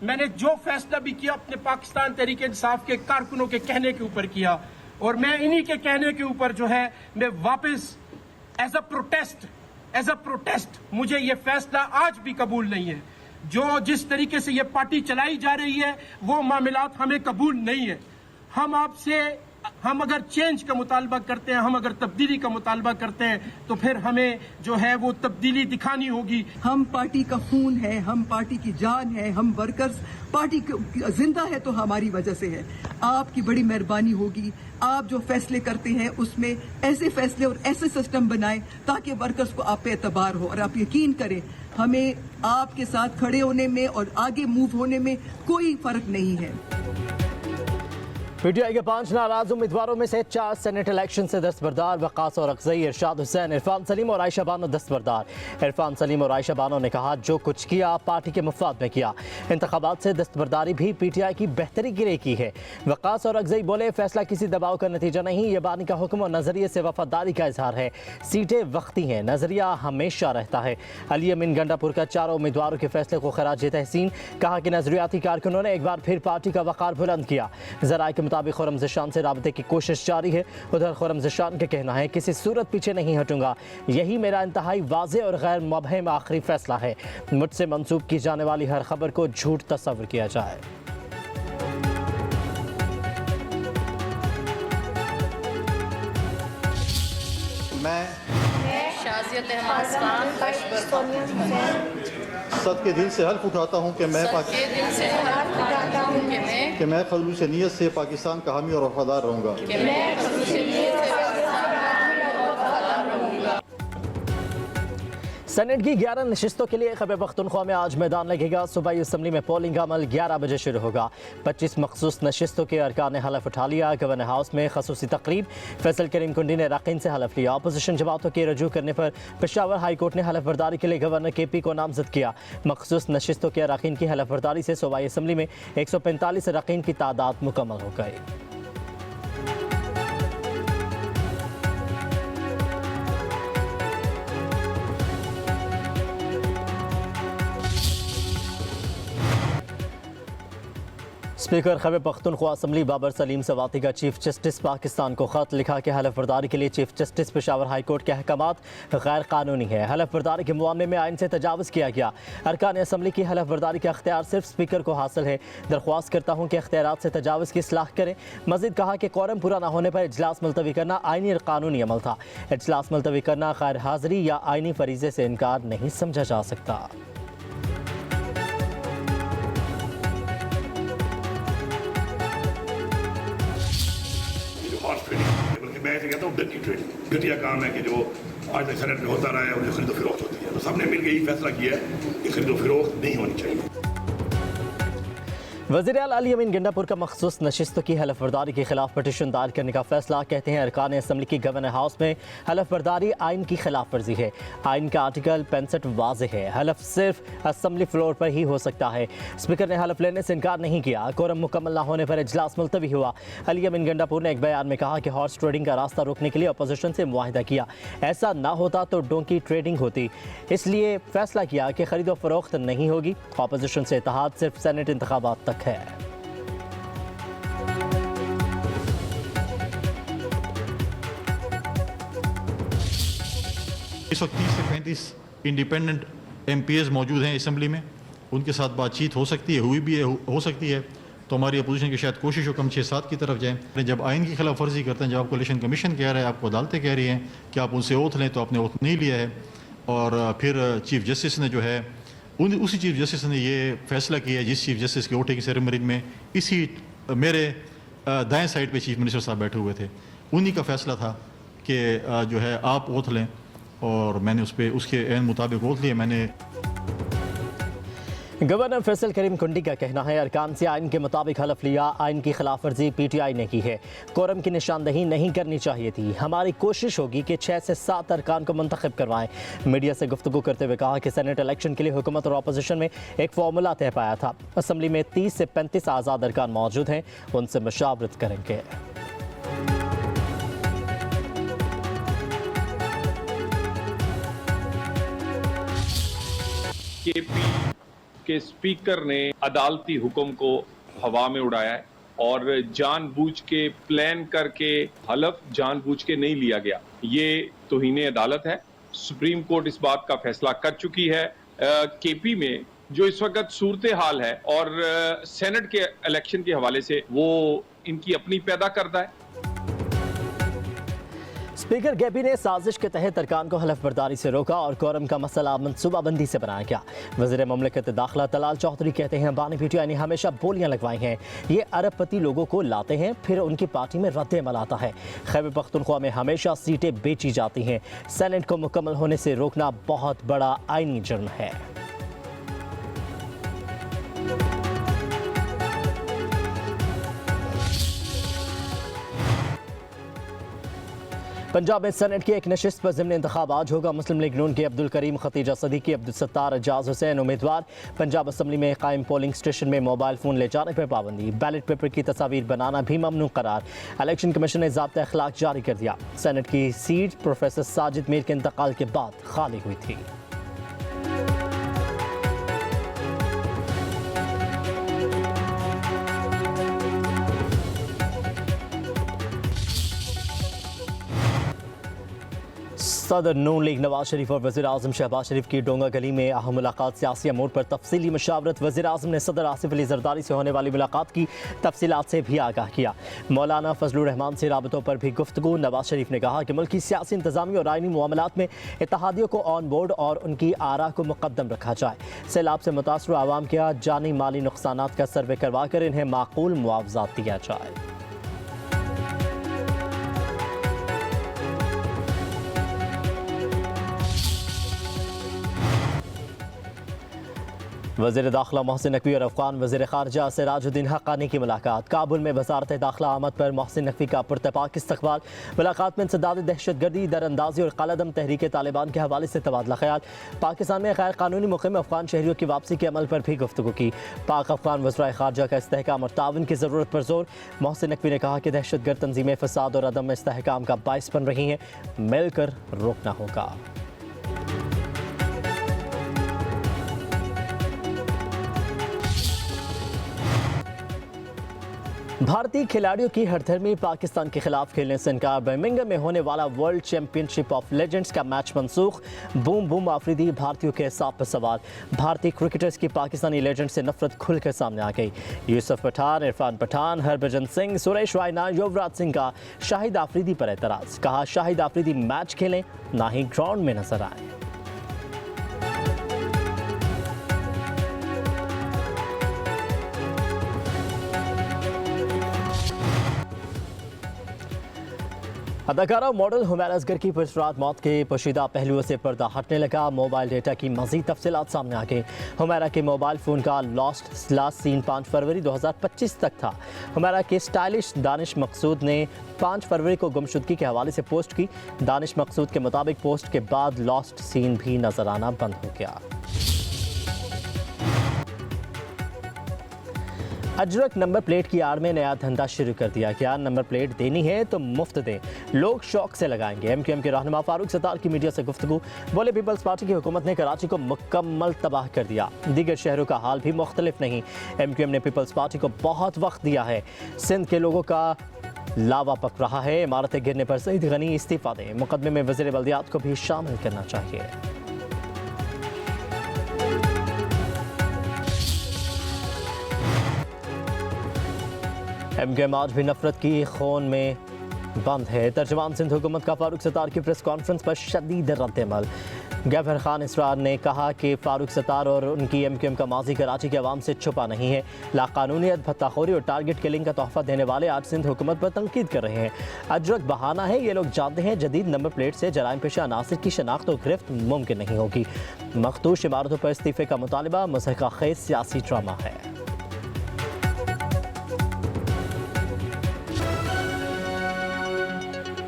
मैंने जो फैसला भी किया अपने पाकिस्तान तहरीक इंसाफ के कारकुनों के कहने के ऊपर किया, और मैं इन्हीं के कहने के ऊपर जो है मैं वापस एज अ प्रोटेस्ट मुझे ये फैसला आज भी कबूल नहीं है। जो जिस तरीके से ये पार्टी चलाई जा रही है वो मामलात हमें कबूल नहीं है। हम अगर चेंज का मुतालबा करते हैं, हम अगर तब्दीली का मुतालबा करते हैं तो फिर हमें जो है वो तब्दीली दिखानी होगी। हम पार्टी का खून है, हम पार्टी की जान है, हम वर्कर्स पार्टी जिंदा है तो हमारी वजह से है। आपकी बड़ी मेहरबानी होगी, आप जो फैसले करते हैं उसमें ऐसे फैसले और ऐसे सिस्टम बनाएं ताकि वर्कर्स को आप पे एतबार हो, और आप यकीन करें हमें आपके साथ खड़े होने में और आगे मूव होने में कोई फर्क नहीं है। पीटीआई के 5 नाराज उम्मीदवारों में से 4 सेनेट इलेक्शन से दस्तबरदार। वक़ास और अक्ज़ई, इरशाद हुसैन, इरफान सलीम और आयशा बानो दस्तबरदार। इरफान सलीम और आयशा बानो ने कहा जो कुछ किया पार्टी के मफाद में किया। इंतखाबात से दस्तबरदारी भी पीटीआई की बेहतरी के लिए की है। वक़ास और अक्ज़ई बोले फैसला किसी दबाव का नतीजा नहीं, ये बानी का हुक्म और नजरिए से वफादारी का इजहार है। सीटें वक्ती हैं, नजरिया हमेशा रहता है। अली अमीन गंडापुर का 4 उम्मीदवारों के फैसले को खराज तहसीन, कहा कि नजरियाती कारकुनों ने एक बार फिर पार्टी का वक़ार बुलंद किया। ज़राए के मुताबिक खुर्रम ज़िशान से राबते की कोशिश जारी है। उधर खुर्रम ज़िशान का कहना है किसी सूरत पीछे नहीं हटूंगा, यही मेरा इंतहाई वाज़ेह और गैर मुबहम आखिरी फैसला है। मुझसे मंसूब की जाने वाली हर खबर को झूठ तस्वर किया जाए। मैं शाज़ियत अहमद खान सद के दिल से हल्फ उठाता हूँ कि मैं खलूस नीयत से पाकिस्तान का हामी और वफादार रहूँगा। सेनेट की 11 नशिस्तों के लिए खैबर पख्तूनख्वा में आज मैदान लगेगा। सूबाई असम्बली में पोलिंग अमल 11 बजे शुरू होगा। 25 मखसूस नशिस्तों के अरकान ने हलफ उठा लिया। गवर्नर हाउस में खसूसी तकरीब, फैसल करीम कुंडी ने राकीन से हलफ लिया। अपोजिशन जमातों के रजू करने पर पेशावर हाई कोर्ट ने हलफ बर्दारी के लिए गवर्नर KP को नामजद किया। मखसूस नशिस्तों के अरकान की हलफ बर्दारी से सूबाई असम्बली में 145 अरकान की तादाद मुकम्मल हो गई। स्पीकर खैबर पख्तूनख्वा असम्बली बाबर सलीम सवाती का चीफ जस्टिस पाकिस्तान को खत लिखा कि हलफ बर्दारी के लिए chief justice Peshawar high court के अहकामात गैर कानूनी है। हलफ बर्दारी के मामले में आइन से तजावज़ किया गया। अरकान असम्बली की हलफ बर्दारी का अख्तियार सिर्फ स्पीकर को हासिल है। दरख्वास्त करता हूँ कि अख्तियारात से तजावज़ की इस्लाह करें। मज़ीद कहा कि कोरम पूरा न होने पर इजलास मुलतवी करना आइनी और कानूनी अमल था। इजलास मुलतवी करना गैर हाज़िरी या आइनी फरीज़े से इनकार नहीं समझा जा सकता। बल्कि मैं ऐसे कहता हूँ डर्टी ट्रेडिंग, घटिया काम है कि जो आज तक सेनेट में होता रहा है और जो खरीदो फरोख्त होती है। तो सबने मिलकर यही फैसला किया है कि खरीदो फरोख्त नहीं होनी चाहिए। वज़ीर आला अली अमीन गंडापुर का मखसूस नशिस्तों की हलफ बर्दारी के खिलाफ पटिशन दायर करने का फैसला। कहते हैं अरकान असम्बली की गवर्नर हाउस में हलफ बर्दारी आइन की खिलाफ वर्जी है। आइन का आर्टिकल 65 वाज़ेह है। हलफ सिर्फ असम्बली फ्लोर पर ही हो सकता है। स्पीकर ने हलफ लेने से इनकार नहीं किया। कोरम मुकम्मल न होने पर इजलास मुलतवी हुआ। अली अमीन गंडापुर ने एक बयान में कहा कि हॉर्स ट्रेडिंग का रास्ता रोकने के लिए अपोजिशन से मुआहिदा किया। ऐसा ना होता तो डोंकी ट्रेडिंग होती, इसलिए फैसला किया कि खरीदो फरोख्त नहीं होगी। अपोजिशन से इत्तेहाद सिर्फ सेनेट इंतखाबात तक है। इस वक्त 30 से 35 इंडिपेंडेंट MPs मौजूद हैं असम्बली में। उनके साथ बातचीत हो सकती है, हुई भी है, हो सकती है। तो हमारी अपोजिशन की शायद कोशिश हो कम 6-7 की तरफ जाएँ। जब आइन की खिलाफ वर्जी करते हैं, जब आपको इलेक्शन कमीशन कह रहा है, आपको अदालतें कह रही हैं कि आप उनसे ओथ लें, तो आपने ओथ नहीं लिया है। और फिर चीफ जस्टिस ने जो है उसी चीफ जस्टिस ने ये फैसला किया है, जिस चीफ जस्टिस के ओटे की सेरेमनी में इसी मेरे दाएँ साइड पर चीफ मिनिस्टर साहब बैठे हुए थे। उन्हीं का फैसला था कि जो है आप ओथ लें, और मैंने उसके एन मुताबिक वोट लिए। मैंने गवर्नर फैसल करीम कुंडी का कहना है अरकान से आइन के मुताबिक हलफ लिया। आइन की खिलाफ वर्जी PTI ने की है। कोरम की निशानदही नहीं करनी चाहिए थी। हमारी कोशिश होगी कि 6 से 7 अरकान को मुंतखब करवाएं। मीडिया से गुफ्तगू करते हुए कहा कि सेनेट इलेक्शन के लिए हुकूमत और अपोजिशन में एक फार्मूला तय पाया था। असम्बली में 30 से 35 आज़ाद अरकान मौजूद हैं, उनसे मशावरत करेंगे। KP के स्पीकर ने अदालती हुक्म को हवा में उड़ाया है और जानबूझ के प्लान करके हलफ जानबूझ के नहीं लिया गया। ये तौहीन अदालत है। सुप्रीम कोर्ट इस बात का फैसला कर चुकी है। केपी में जो इस वक्त सूरत हाल है और सेनेट के इलेक्शन के हवाले से वो इनकी अपनी पैदा करता है। स्पीकर गेपी ने साजिश के तहत अरकान को हलफ बर्दारी से रोका और कोरम का मसला मनसूबाबंदी से बनाया गया। वज़ीर मुमलिकत दाखिला तलाल चौधरी कहते हैं बानी पीटीआई ने हमेशा बोलियां लगवाई हैं। ये अरबपति लोगों को लाते हैं, फिर उनकी पार्टी में रद्द अमल आता है। खैबर पख्तूनख्वा में हमेशा सीटें बेची जाती हैं। सेनेट को मुकम्मल होने से रोकना बहुत बड़ा आईनी जुर्म है। पंजाब में सेनेट की एक नशिस्त पर ज़िमनी इंतखाब आज होगा। मुस्लिम लीग नून के अब्दुल करीम, खतीजा सदीकी, अब्दुल सत्तार, एजाज हुसैन उम्मीदवार। पंजाब असम्बली में कायम पोलिंग स्टेशन में मोबाइल फ़ोन ले जाने पर पाबंदी। बैलेट पेपर की तस्वीर बनाना भी ममनू करार। इलेक्शन कमीशन ने ज़ाब्ता अखलाक जारी कर दिया। सेनेट की सीट प्रोफेसर साजिद मीर के इंतकाल के बाद खाली हुई थी। सदर नून लीग नवाज शरीफ और वज़ीर आज़म शहबाज शरीफ की डोंगा गली में अहम मुलाकात। सियासी अमूर पर तफसीली मशावरत। वज़ीर आज़म ने सदर आसिफ अली जरदारी से होने वाली मुलाकात की तफसीलात से भी आगाह किया। मौलाना फजलुर रहमान से राबतों पर भी गुफ्तगू। नवाज शरीफ ने कहा कि मुल्क की सियासी इंतजामी और आइनी मामलात में इत्तेहादियों को ऑन बोर्ड और उनकी आरा को मुकद्दम रखा जाए। सैलाब से मुतासर आवाम के जानी माली नुकसानात का सर्वे करवा कर इन्हें माकूल मुआवजा दिया जाए। वज़ीर दाखिला मोहसिन नकवी और अफगान वज़ीर ख़ारजा सिराजुद्दीन हक़ानी की मुलाकात। काबुल में वज़ारत दाखिला आमद पर मोहसिन नकवी का पुरतपाक इस्तक़बाल। मुलाकात में इंसदाद दहशतगर्दी, दरअंदाजी और कालादम तहरीक तालिबान के हवाले से तबादला ख्याल। पाकिस्तान में गैर कानूनी मुक़ीम अफगान शहरियों की वापसी के अमल पर भी गुफ्तगू की। पाक अफगान वज़राए ख़ारजा का इस्तेहकाम और ताउन की ज़रूरत पर जोर। मोहसिन नकवी ने कहा कि दहशतगर्द तंजीमें फ़साद और अदम इस्तेहकाम का बाइस बन रही हैं, मिलकर रोकना होगा। भारतीय खिलाड़ियों की हरधर्मी, पाकिस्तान के खिलाफ खेलने से इनकार। बर्मिंघम में होने वाला वर्ल्ड चैंपियनशिप ऑफ लेजेंड्स का मैच मनसूख। बूम बूम आफरीदी, भारतीयों के हिसाब पर सवाल। भारतीय क्रिकेटर्स की पाकिस्तानी लेजेंड से नफरत खुलकर सामने आ गई। यूसुफ पठान, इरफान पठान, हरभजन सिंह, सुरेश रैना, युवराज सिंह का शाहिद आफरीदी पर एतराज़। कहा शाहिद आफरीदी मैच खेलें, ना ही ग्राउंड में नजर आए। अदाकारा मॉडल हुमैरा असगर की पुरसरात मौत के पोशीदा पहलुओं से पर्दा हटने लगा। मोबाइल डेटा की मज़ीद तफसीलात सामने आ गई। हुमैरा के मोबाइल फ़ोन का लास्ट सीन 5 फरवरी 2025 तक था। हुमैरा के स्टाइलिश दानिश मकसूद ने 5 फरवरी को गुमशुदगी के हवाले से पोस्ट की। दानिश मकसूद के मुताबिक पोस्ट के बाद लॉस्ट सीन भी नजर आना बंद हो गया। अजरक नंबर प्लेट की आड़ में नया धंधा शुरू कर दिया गया। नंबर प्लेट देनी है तो मुफ्त दें, लोग शौक से लगाएंगे। एमक्यूएम के रहनुमा फारूक सत्तार की मीडिया से गुफ्तगू। बोले पीपल्स पार्टी की हुकूमत ने कराची को मुकम्मल तबाह कर दिया, दीगर शहरों का हाल भी मुख्तलिफ नहीं। एमक्यूएम ने पीपल्स पार्टी को बहुत वक्त दिया है। सिंध के लोगों का लावा पक रहा है। इमारतें गिरने पर सईद गनी इस्तीफा दें। मुकदमे में वज़ीर बल्दियात को भी शामिल करना चाहिए। एमक्यूएम आज भी नफरत की खून में बंद है। तर्जुमान सिंध हुकूमत का फारूक सत्तार की प्रेस कॉन्फ्रेंस पर शदीद रद्द-ए-अमल। गैफर खान इसरार ने कहा कि फारूक सत्तार और उनकी एमक्यूएम का माजी कराची के अवाम से छुपा नहीं है। लाकानूनियत, भत्ताखोरी और टारगेट किलिंग का तोहफा देने वाले आज सिंध हुकूमत पर तनकीद कर रहे हैं। अजरक बहाना है, ये लोग जानते हैं जदीद नंबर प्लेट से जराइम पेशा अनासिर की शनाख्त और गिरफ्त मुमकिन नहीं होगी। मखदूश इमारतों पर इस्तीफे का मुतालबा मज़हक़ खेज़ सियासी ड्रामा है।